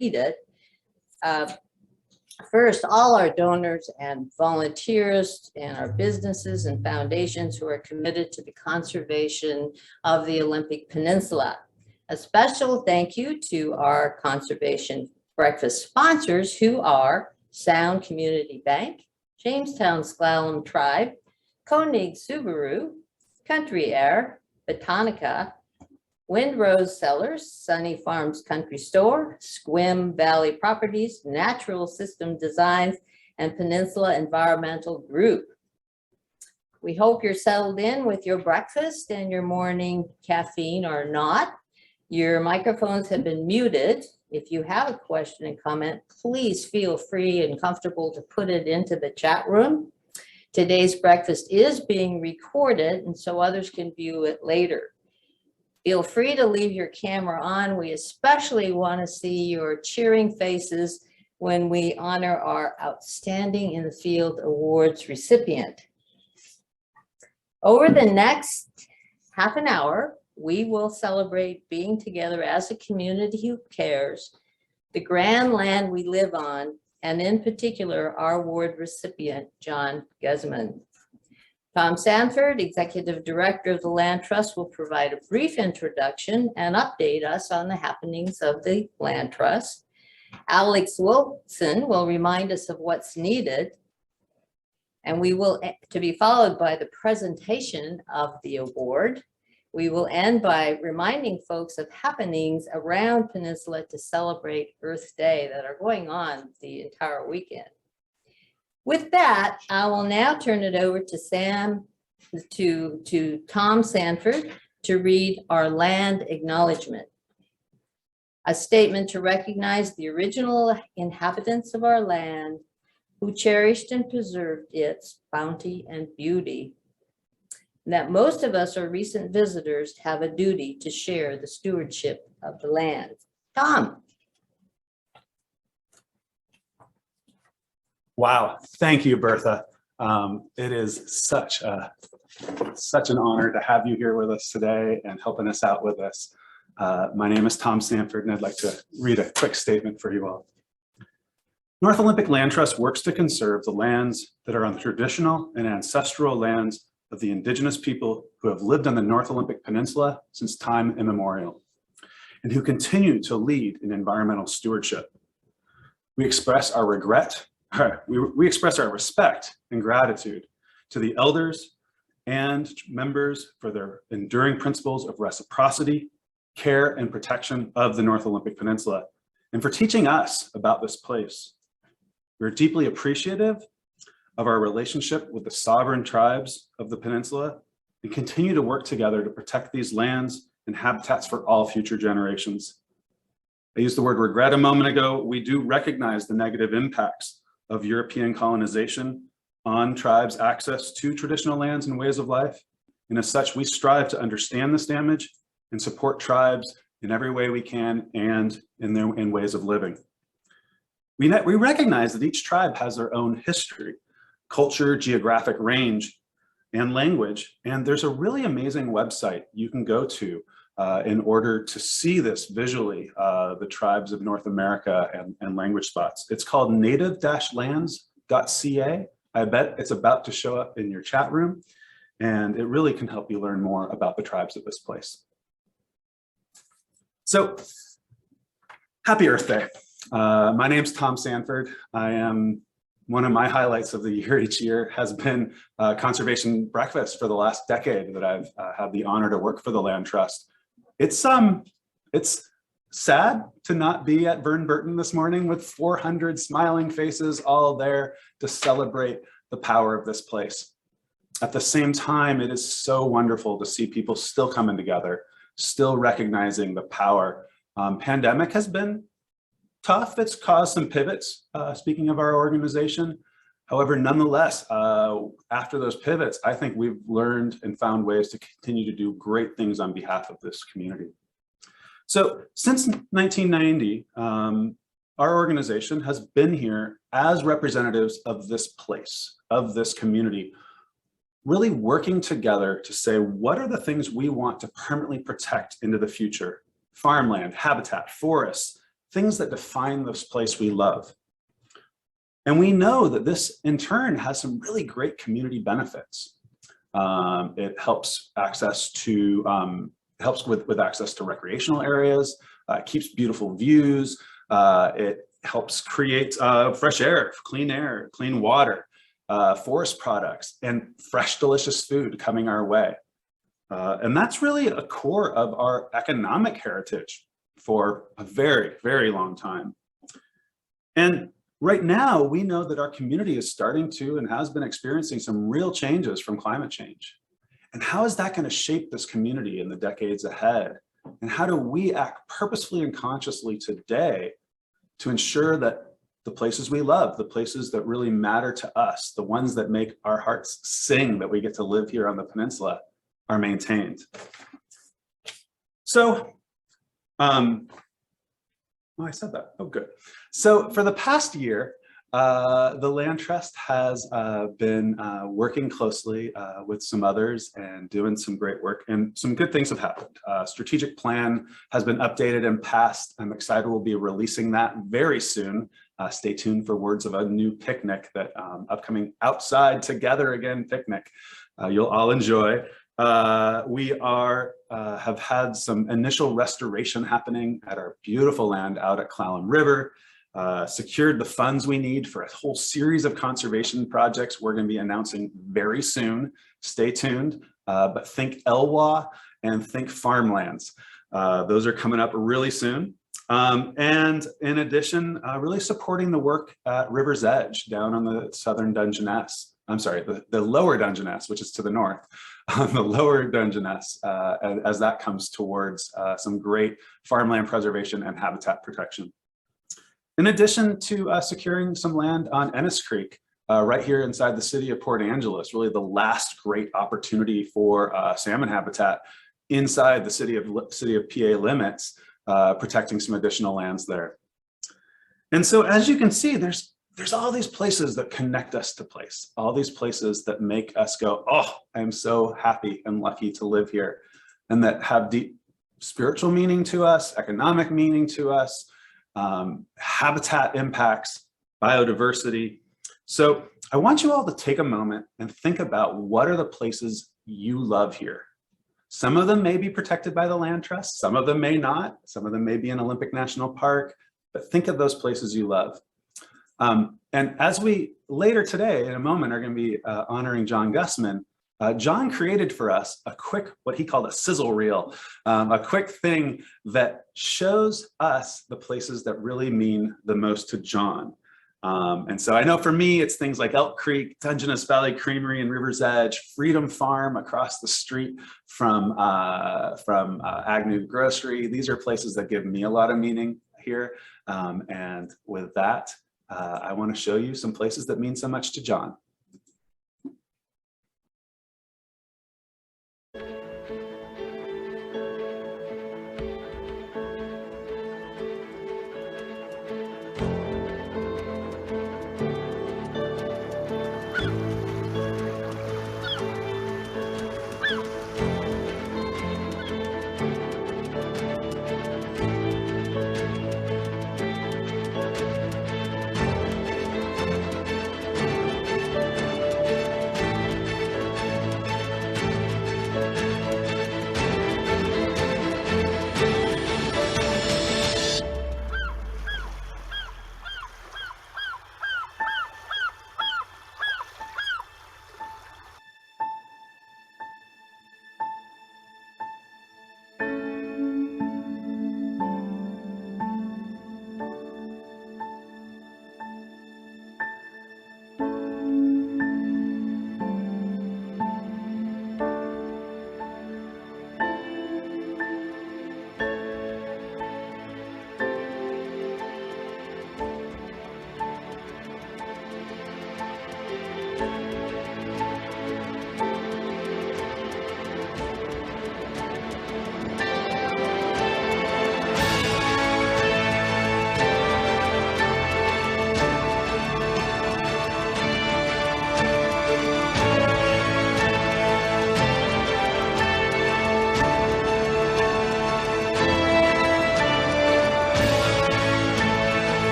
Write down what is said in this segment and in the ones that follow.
read it. First, all our donors and volunteers and our businesses and foundations who are committed to the conservation of the Olympic Peninsula. A special thank you to our conservation breakfast sponsors, who are Sound Community Bank, Jamestown Sklallam Tribe, Koenig Subaru, Country Air, Botanica, Windrose Cellars, Sunny Farms Country Store, Squim Valley Properties, Natural System Designs, and Peninsula Environmental Group. We hope you're settled in with your breakfast and your morning caffeine or not. Your microphones have been muted. If you have a question and comment, please feel free and comfortable to put it into the chat room. Today's breakfast is being recorded, and so others can view it later. Feel free to leave your camera on. We especially want to see your cheering faces when we honor our Outstanding in the Field Awards recipient. Over the next half an hour, we will celebrate being together as a community who cares, the grand land we live on, and in particular, our award recipient, John Gussman. Tom Sanford, Executive Director of the Land Trust, will provide a brief introduction and update us on the happenings of the Land Trust. Alex Wilson will remind us of what's needed, and we will to be followed by the presentation of the award. We will end by reminding folks of happenings around Peninsula to celebrate Earth Day that are going on the entire weekend. With that, I will now turn it over to Tom Sanford to read our land acknowledgement. A statement to recognize the original inhabitants of our land who cherished and preserved its bounty and beauty. That most of us are recent visitors have a duty to share the stewardship of the land. Tom. Wow, thank you, Bertha. It is such an honor to have you here with us today and helping us out with this. My name is Tom Sanford, and I'd like to read a quick statement for you all. North Olympic Land Trust works to conserve the lands that are on the traditional and ancestral lands of the indigenous people who have lived on the North Olympic Peninsula since time immemorial, and who continue to lead in environmental stewardship. We express our regret. We express our respect and gratitude to the elders and members for their enduring principles of reciprocity, care, and protection of the North Olympic Peninsula, and for teaching us about this place. We're deeply appreciative of our relationship with the sovereign tribes of the peninsula and continue to work together to protect these lands and habitats for all future generations. I used the word regret a moment ago. We do recognize the negative impacts of European colonization on tribes' access to traditional lands and ways of life. And as such, we strive to understand this damage and support tribes in every way we can and in ways of living. We recognize that each tribe has their own history, culture, geographic range, and language. And there's a really amazing website you can go to in order to see this visually, the tribes of North America and language spots. It's called native-lands.ca. I bet it's about to show up in your chat room, and it really can help you learn more about the tribes of this place. So, happy Earth Day. My name's Tom Sanford. One of my highlights of the year each year has been conservation breakfast for the last decade that I've had the honor to work for the Land Trust. It's sad to not be at Vern Burton this morning with 400 smiling faces all there to celebrate the power of this place. At the same time, it is so wonderful to see people still coming together, still recognizing the power. Pandemic has been tough. It's caused some pivots, speaking of our organization. However, nonetheless, after those pivots, I think we've learned and found ways to continue to do great things on behalf of this community. So since 1990, our organization has been here as representatives of this place, of this community, really working together to say, what are the things we want to permanently protect into the future? Farmland, habitat, forests, things that define this place we love. And we know that this in turn has some really great community benefits. It helps access to helps with access to recreational areas, keeps beautiful views, it helps create fresh air, clean water, forest products, and fresh, delicious food coming our way. And that's really a core of our economic heritage for a very, very long time. And right now, we know that our community is starting to and has been experiencing some real changes from climate change. And how is that going to shape this community in the decades ahead? And how do we act purposefully and consciously today to ensure that the places we love, the places that really matter to us, the ones that make our hearts sing that we get to live here on the peninsula, are maintained? So, I said that. Oh, good. So for the past year, the Land Trust has been working closely with some others and doing some great work, and some good things have happened. Strategic plan has been updated and passed. I'm excited we'll be releasing that very soon. Stay tuned for words of a new picnic, that upcoming Outside Together Again picnic you'll all enjoy. We have had some initial restoration happening at our beautiful land out at Clallam River, secured the funds we need for a whole series of conservation projects we're going to be announcing very soon. Stay tuned, but think Elwha and think farmlands. Those are coming up really soon. And in addition, really supporting the work at River's Edge down on the southern Dungeness. I'm sorry, the lower Dungeness, which is to the north, on the lower Dungeness, as that comes towards some great farmland preservation and habitat protection. In addition to securing some land on Ennis Creek, right here inside the city of Port Angeles, really the last great opportunity for salmon habitat inside the city of PA limits, protecting some additional lands there. And so as you can see, there's all these places that connect us to place, all these places that make us go, oh, I'm so happy and lucky to live here, and that have deep spiritual meaning to us, economic meaning to us, habitat impacts, biodiversity. So I want you all to take a moment and think about, what are the places you love here? Some of them may be protected by the Land Trust, some of them may not, some of them may be in Olympic National Park, but think of those places you love. And as we later today, in a moment, are going to be honoring John Gussman, John created for us a quick, what he called a sizzle reel, a quick thing that shows us the places that really mean the most to John. And so I know for me, it's things like Elk Creek, Dungeness Valley Creamery and River's Edge, Freedom Farm across the street from Agnew Grocery. These are places that give me a lot of meaning here. And with that, I want to show you some places that mean so much to John.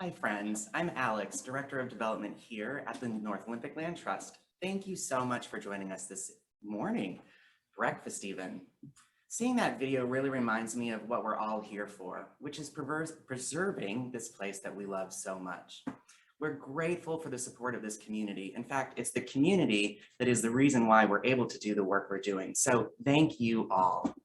Hi friends, I'm Alex, Director of Development here at the North Olympic Land Trust. Thank you so much for joining us this morning, breakfast even. Seeing that video really reminds me of what we're all here for, which is preserving this place that we love so much. We're grateful for the support of this community. In fact, it's the community that is the reason why we're able to do the work we're doing. So thank you all.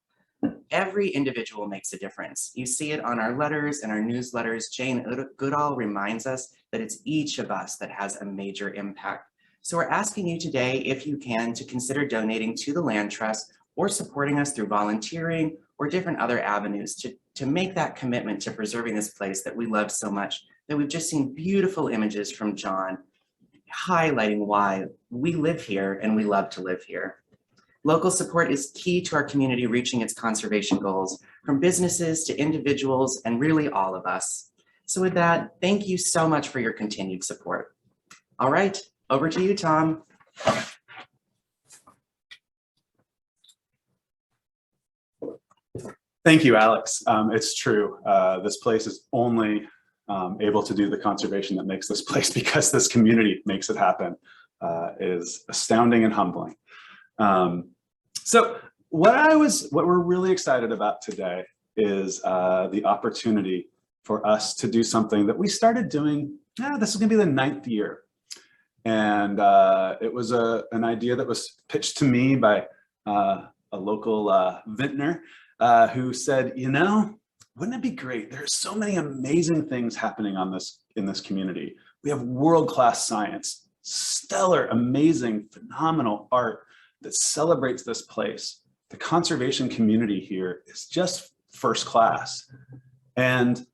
Every individual makes a difference. You see it on our letters and our newsletters. Jane Goodall reminds us that it's each of us that has a major impact. So we're asking you today, if you can, to consider donating to the Land Trust or supporting us through volunteering or different other avenues to make that commitment to preserving this place that we love so much, that we've just seen beautiful images from John highlighting why we live here and we love to live here. Local support is key to our community reaching its conservation goals, from businesses to individuals and really all of us. So with that, thank you so much for your continued support. All right, over to you, Tom. Thank you, Alex. It's true. This place is only able to do the conservation that makes this place because this community makes it happen. Is astounding and humbling. So what we're really excited about today is the opportunity for us to do something that we started doing. This is going to be the 9th year, and it was an idea that was pitched to me by a local vintner who said, you know, wouldn't it be great? There are so many amazing things happening in this community. We have world-class science, stellar, amazing, phenomenal art that celebrates this place. The conservation community here is just first class, and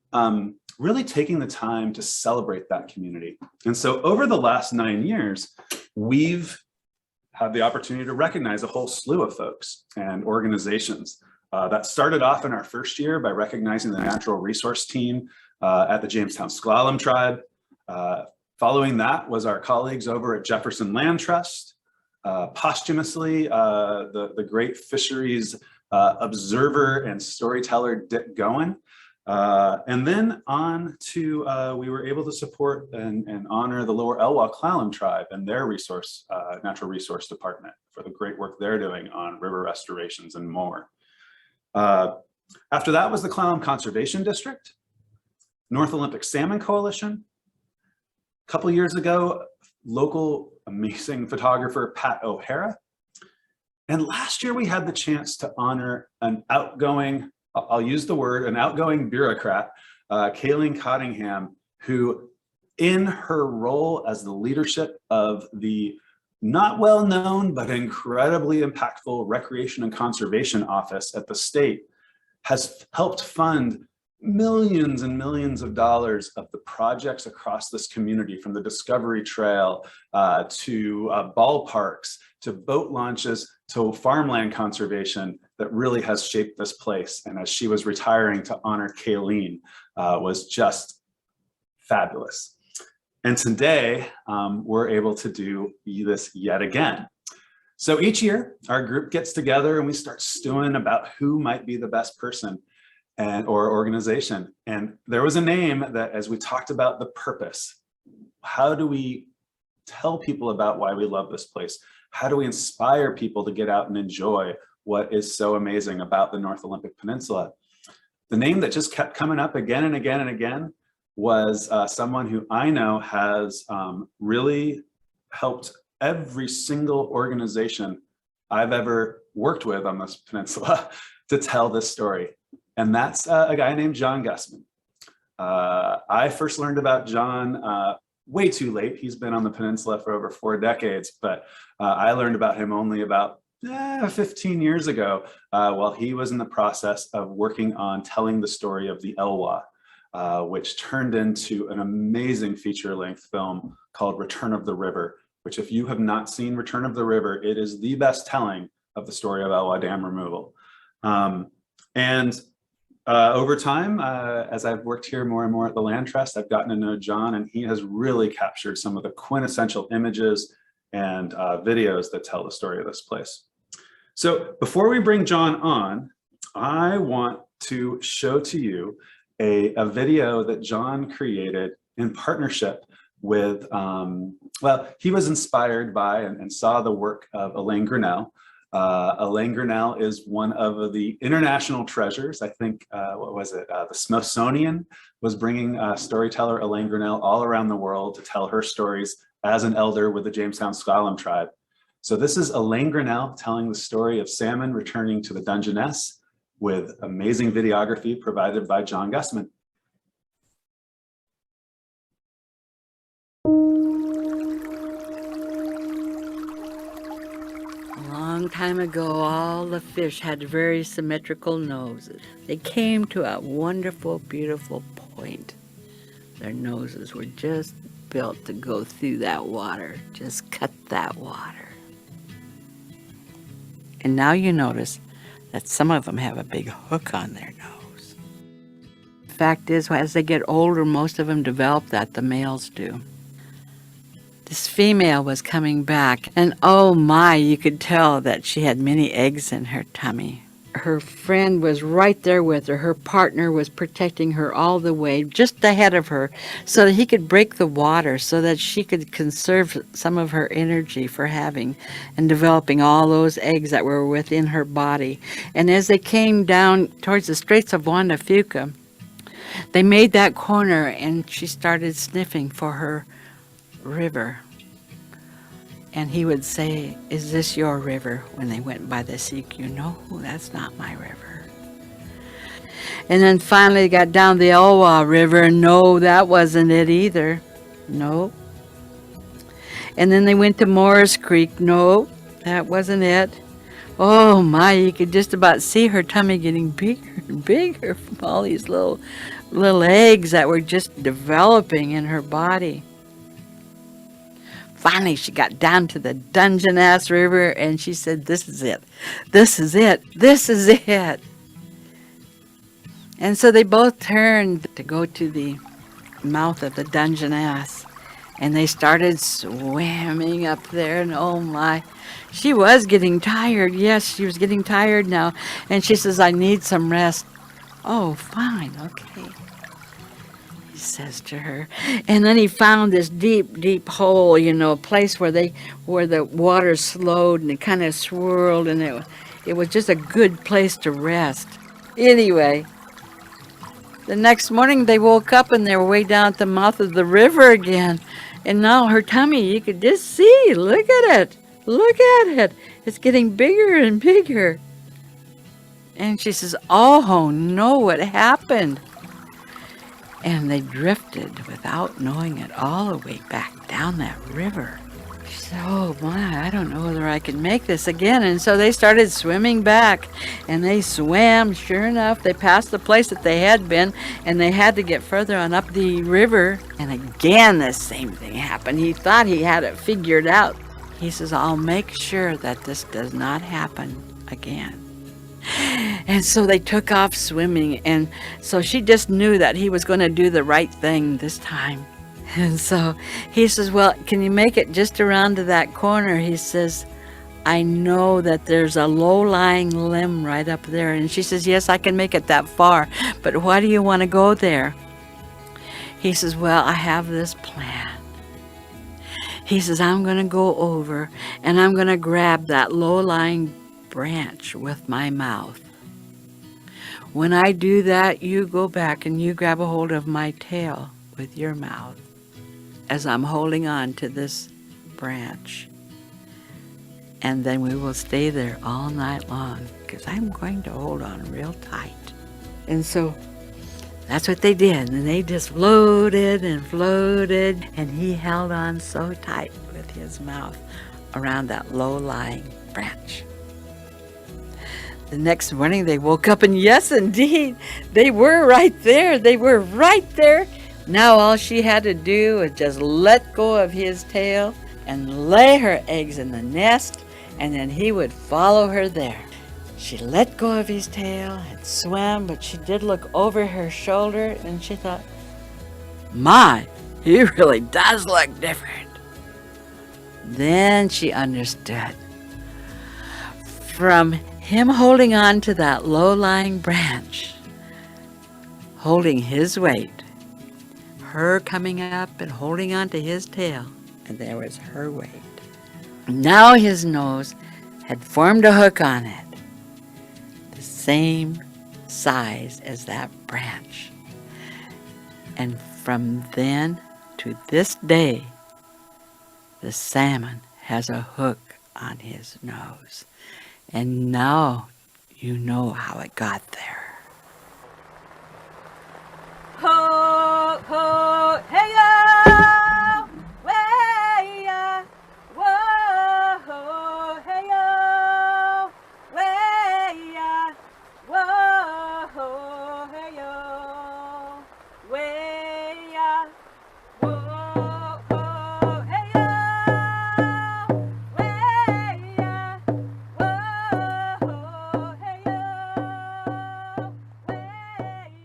really taking the time to celebrate that community. And so over the last 9 years, we've had the opportunity to recognize a whole slew of folks and organizations. That started off in our first year by recognizing the natural resource team at the Jamestown S'Klallam Tribe. Following that was our colleagues over at Jefferson Land Trust. Posthumously, the great fisheries observer and storyteller Dick Goen. And then on to, we were able to support and honor the Lower Elwha Klallam Tribe and their natural resource department for the great work they're doing on river restorations and more. After that was the Klallam Conservation District, North Olympic Salmon Coalition. A couple years ago, local amazing photographer Pat O'Hara. And last year we had the chance to honor an outgoing, I'll use the word, an outgoing bureaucrat, Kayleen Cottingham, who in her role as the leadership of the not well known but incredibly impactful Recreation and Conservation Office at the state, has helped fund millions and millions of dollars of the projects across this community, from the Discovery Trail to ballparks, to boat launches, to farmland conservation, that really has shaped this place. And as she was retiring, to honor Kayleen was just fabulous. And today we're able to do this yet again. So each year our group gets together and we start stewing about who might be the best person or organization. And there was a name that, as we talked about the purpose, how do we tell people about why we love this place? How do we inspire people to get out and enjoy what is so amazing about the North Olympic Peninsula? The name that just kept coming up again and again and again was someone who I know has really helped every single organization I've ever worked with on this peninsula to tell this story. And that's a guy named John Gussman. I first learned about John way too late. He's been on the peninsula for over 4 decades, but I learned about him only about 15 years ago while he was in the process of working on telling the story of the Elwha, which turned into an amazing feature-length film called Return of the River, which, if you have not seen Return of the River, it is the best telling of the story of Elwha Dam removal. Over time, as I've worked here more and more at the Land Trust, I've gotten to know John, and he has really captured some of the quintessential images and videos that tell the story of this place. So before we bring John on, I want to show to you a video that John created in partnership with, well, he was inspired by and saw the work of Elaine Grinnell. Elaine Grinnell is one of the international treasures. I think, what was it? The Smithsonian was bringing storyteller Elaine Grinnell all around the world to tell her stories as an elder with the Jamestown S'Klallam tribe. So this is Elaine Grinnell telling the story of salmon returning to the Dungeness with amazing videography provided by John Gussman. A long time ago, all the fish had very symmetrical noses. They came to a wonderful, beautiful point. Their noses were just built to go through that water, just cut that water. And now you notice that some of them have a big hook on their nose. The fact is, as they get older, most of them develop that, the males do. This female was coming back, and oh my, you could tell that she had many eggs in her tummy. Her friend was right there with her. Her partner was protecting her all the way, just ahead of her, so that he could break the water, so that she could conserve some of her energy for having and developing all those eggs that were within her body. And as they came down towards the Straits of Juan de Fuca, they made that corner, and she started sniffing for her river. And he would say, "Is this your river?" When they went by the seek, "You know, that's not my river." And then finally they got down the Elwha River, and no, that wasn't it either. No. And then they went to Morris Creek. No, that wasn't it. Oh my, you could just about see her tummy getting bigger and bigger from all these little eggs that were just developing in her body. Finally, she got down to the Dungeness River, and she said, "This is it. This is it. This is it." And so they both turned to go to the mouth of the Dungeness, and they started swimming up there, and oh my, she was getting tired. Yes, she was getting tired now. And she says, "I need some rest." "Oh, fine, okay," he says to her. And then he found this deep, deep hole, you know, a place where the water slowed and it kind of swirled, and it was just a good place to rest. Anyway, the next morning they woke up and they were way down at the mouth of the river again. And now her tummy, you could just see, look at it, look at it. It's getting bigger and bigger. And she says, "Oh no, what happened?" And they drifted without knowing it all the way back down that river. She said, "Oh my, I don't know whether I can make this again." And so they started swimming back, and they swam. Sure enough, they passed the place that they had been, and they had to get further on up the river. And again, the same thing happened. He thought he had it figured out. He says, "I'll make sure that this does not happen again." And so they took off swimming, and so she just knew that he was going to do the right thing this time. And so he says, "Well, can you make it just around to that corner?" He says, "I know that there's a low-lying limb right up there." And she says, "Yes, I can make it that far, but why do you want to go there?" He says, "Well, I have this plan." He says, "I'm going to go over, and I'm going to grab that low-lying branch with my mouth. When I do that, you go back and you grab a hold of my tail with your mouth as I'm holding on to this branch. And then we will stay there all night long, because I'm going to hold on real tight." And so that's what they did. And they just floated and floated, and he held on so tight with his mouth around that low-lying branch. The next morning they woke up, and yes, indeed, they were right there. They were right there. Now all she had to do was just let go of his tail and lay her eggs in the nest, and then he would follow her there. She let go of his tail and swam, but she did look over her shoulder, and she thought, "My, he really does look different." Then she understood. From him holding on to that low-lying branch, holding his weight, her coming up and holding on to his tail, and there was her weight. Now his nose had formed a hook on it, the same size as that branch. And from then to this day, the salmon has a hook on his nose. And now you know how it got there. Ho, ho, hey, yo, way, ya, whoa, ho, hey, yo, way, ya, whoa, ho, hey, yo, way, ya, whoa, ho, hey, yo, way, ya, whoa, ho, hey, yo, way,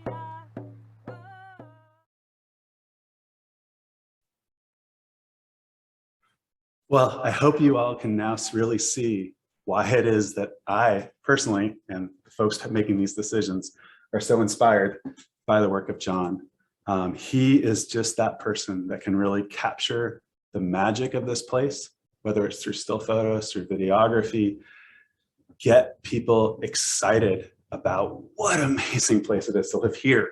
ya. Well, I hope you all can now really see why it is that I personally, and the folks making these decisions, are so inspired by the work of John. He is just that person that can really capture the magic of this place, whether it's through still photos, through videography, get people excited about what an amazing place it is to live here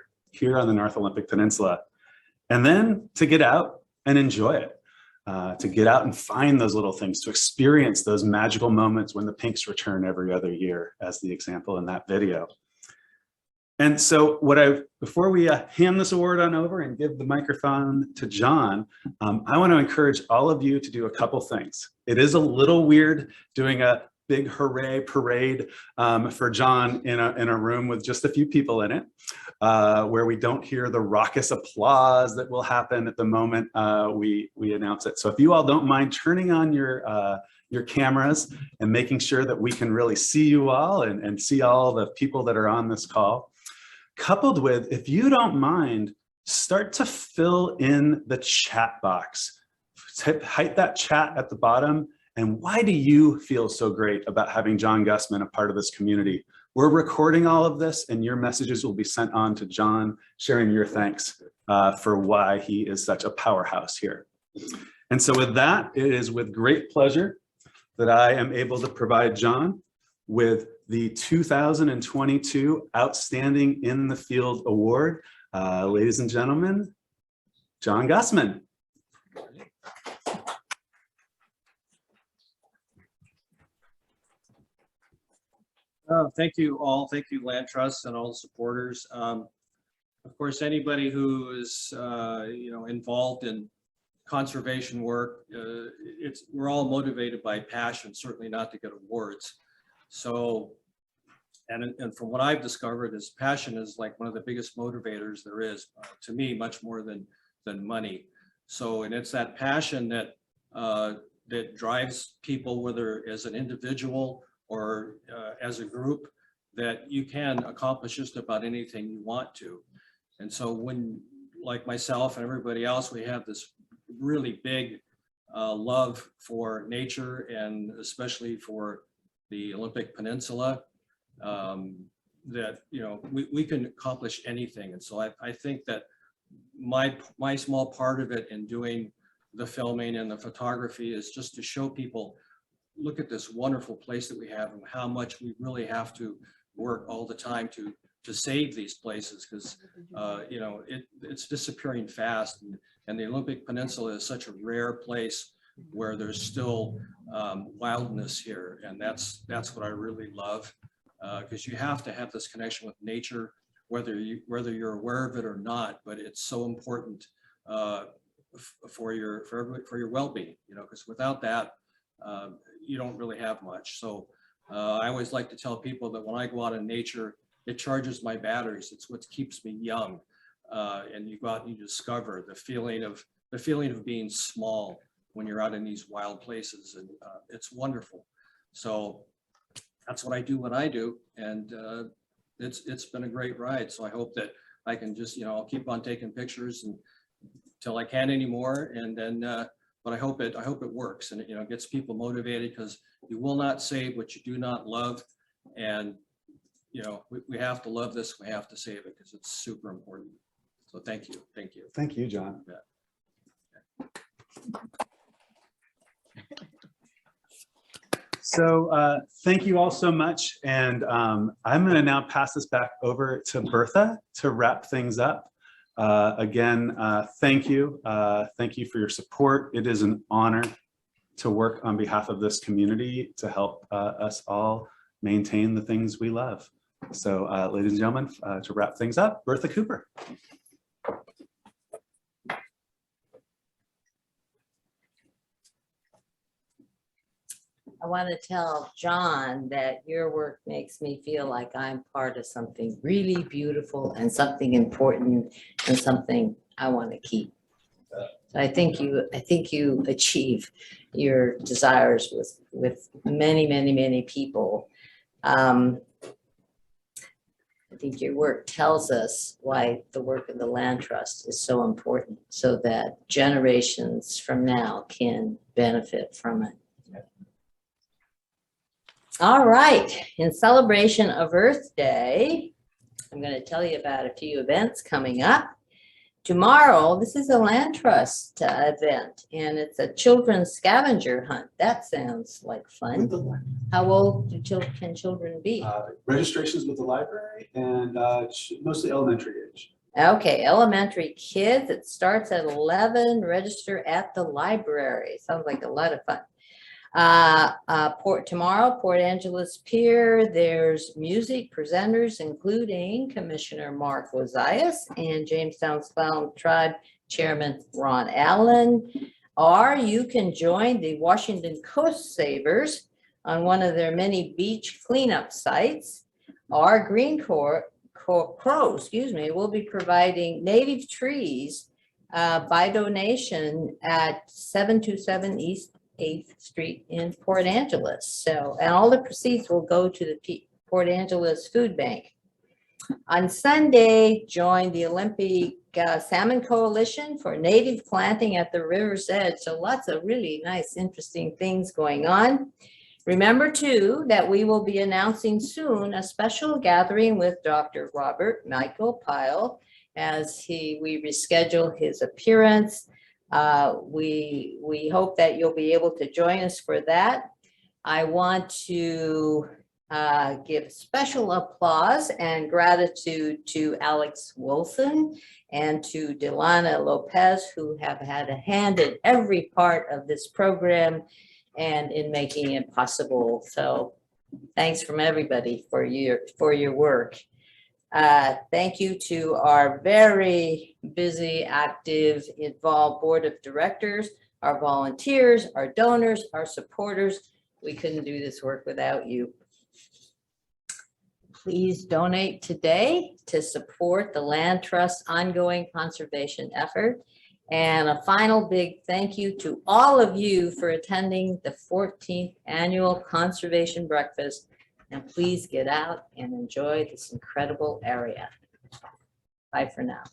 on the North Olympic Peninsula, and then to get out and enjoy it. To get out and find those little things, to experience those magical moments when the pinks return every other year, as the example in that video. And so before we hand this award on over and give the microphone to John, I want to encourage all of you to do a couple things. It is a little weird doing a big hooray parade for John in a room with just a few people in it, where we don't hear the raucous applause that will happen at the moment we announce it. So if you all don't mind turning on your cameras and making sure that we can really see you all and see all the people that are on this call, coupled with, if you don't mind, start to fill in the chat box. Hit that chat at the bottom. And why do you feel so great about having John Gussman a part of this community? We're recording all of this, and your messages will be sent on to John, sharing your thanks for why he is such a powerhouse here. And so with that, it is with great pleasure that I am able to provide John with the 2022 Outstanding in the Field Award. Ladies and gentlemen, John Gussman. Thank you all. Thank you, Land Trust and all the supporters. Of course, anybody who is involved in conservation work, we're all motivated by passion, certainly not to get awards. So, and from what I've discovered, is passion is like one of the biggest motivators there is, to me, much more than money. So, and it's that passion that that drives people, whether as an individual or as a group, that you can accomplish just about anything you want to. And so when, like myself and everybody else, we have this really big love for nature, and especially for the Olympic Peninsula, that we can accomplish anything. And so I think that my small part of it in doing the filming and the photography is just to show people, look at this wonderful place that we have and how much we really have to work all the time to save these places, because it's disappearing fast, and the Olympic Peninsula is such a rare place where there's still wildness here, and that's what I really love, because you have to have this connection with nature, whether you're aware of it or not. But it's so important for your well-being, because without that, you don't really have much. So I always like to tell people that when I go out in nature, it charges my batteries. It's what keeps me young. And you go out and you discover the feeling of being small when you're out in these wild places, and it's wonderful. So that's what I do when I do, and it's been a great ride. So I hope that I can just I'll keep on taking pictures until I can't anymore, and then. But I hope it works, and it gets people motivated, because you will not save what you do not love, and we have to love this. We have to save it because it's super important. So thank you, thank you. Thank you, John. So thank you all so much. And I'm going to now pass this back over to Bertha to wrap things up. Again, thank you. Thank you for your support. It is an honor to work on behalf of this community to help us all maintain the things we love. So ladies and gentlemen, to wrap things up, Bertha Cooper. I want to tell John that your work makes me feel like I'm part of something really beautiful and something important and something I want to keep. So I think you achieve your desires with many people. I think your work tells us why the work of the Land Trust is so important, so that generations from now can benefit from it. All right, in celebration of Earth Day, I'm going to tell you about a few events coming up. Tomorrow, this is a Land Trust event, and it's a children's scavenger hunt. That sounds like fun. How old can children be? Registrations with the library and mostly elementary age. Okay, elementary kids, it starts at 11, register at the library. Sounds like a lot of fun. Tomorrow, Port Angeles Pier, there's music presenters, including Commissioner Mark Wozias and Jamestown Clown Tribe Chairman Ron Allen. Or you can join the Washington Coast Savers on one of their many beach cleanup sites. Our Green Crow, will be providing native trees by donation at 727 East 8th Street in Port Angeles. So, and all the proceeds will go to the Port Angeles Food Bank. On Sunday, join the Olympic Salmon Coalition for native planting at the river's edge. So lots of really nice, interesting things going on. Remember too, that we will be announcing soon a special gathering with Dr. Robert Michael Pyle as we reschedule his appearance. We hope that you'll be able to join us for that. I want to give special applause and gratitude to Alex Wilson and to Delana Lopez, who have had a hand in every part of this program and in making it possible. So thanks from everybody for your work. Thank you to our very busy, active, involved board of directors, our volunteers, our donors, our supporters. We couldn't do this work without you. Please donate today to support the Land Trust's ongoing conservation effort. And a final big thank you to all of you for attending the 14th annual Conservation Breakfast. And please get out and enjoy this incredible area. Bye for now.